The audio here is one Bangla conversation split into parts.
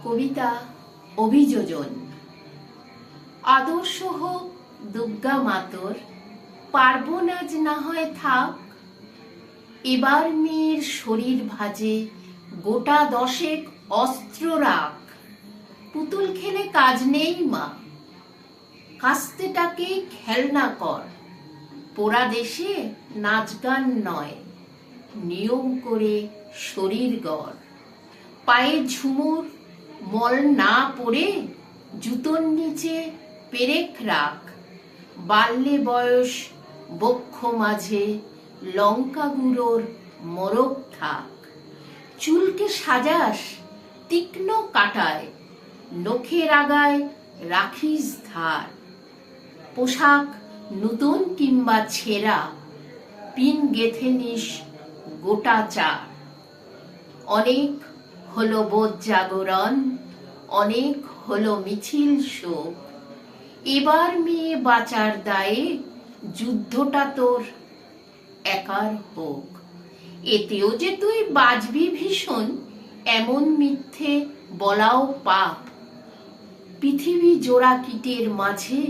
কবিতা অভিযোজন। আদর্শ হোক দুর্গা মাতর, পার্বণ আজ না হয় থাক। এবার মেয়ের শরীর ভাজে গোটা দশেক অস্ত্র রাখ। পুতুল খেলে কাজ নেই মা, কাস্তেটাকে খেলনা কর। পোড়া দেশে নাচ গান নয়, নিয়ম করে শরীর গড়। পায়ে ঝুমুর মল না পড়ে জুতোর নিচে পেরেক রাখ। বাড়লে বয়স বক্ষ মাঝে লঙ্কা গুঁড়োর মোরগ থাক। চুলকে সাজাস তীক্ষ্ণ কাটায়, নখের আগায় রাখিস ধার। পোশাক নতুন কিংবা ছেঁড়া, পিন গেথে নিস গোটা চার। অনেক হলো বোধ জাগরণ, অনেক হলো মিছিল শোক। এবার মেয়ে বাঁচার দায়ে যুদ্ধটা তোর একার হোক। এতেও যে তুই বাঁচবি ভীষণ, এমন মিথ্যে বলাও পাপ। পৃথিবী জোড়া কীটের মাঝে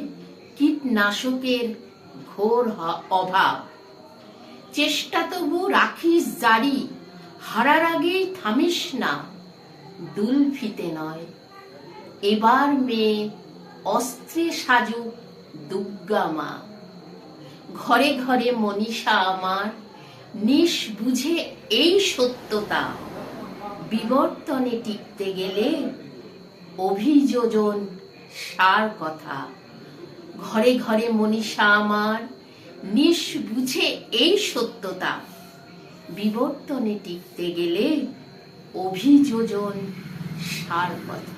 কীটনাশকের ঘোর অভাব। চেষ্টা তবু রাখিস জারি, হারার আগেই থামিস না। দুল ফিতে নয়, এবার মেয়ে অস্ত্রে সাজুক দুর্গা মা। ঘরে ঘরে মনীষা আমার, নিশ বুঝে এই সত্যতা। বিবর্তনে টিকতে গেলে অভিযোজন সার কথা। ঘরে ঘরে মনীষা আমার, নিশ বুঝে এই সত্যতা। বিবর্তনে টিকতে গেলে অভিযোজন সার কথা।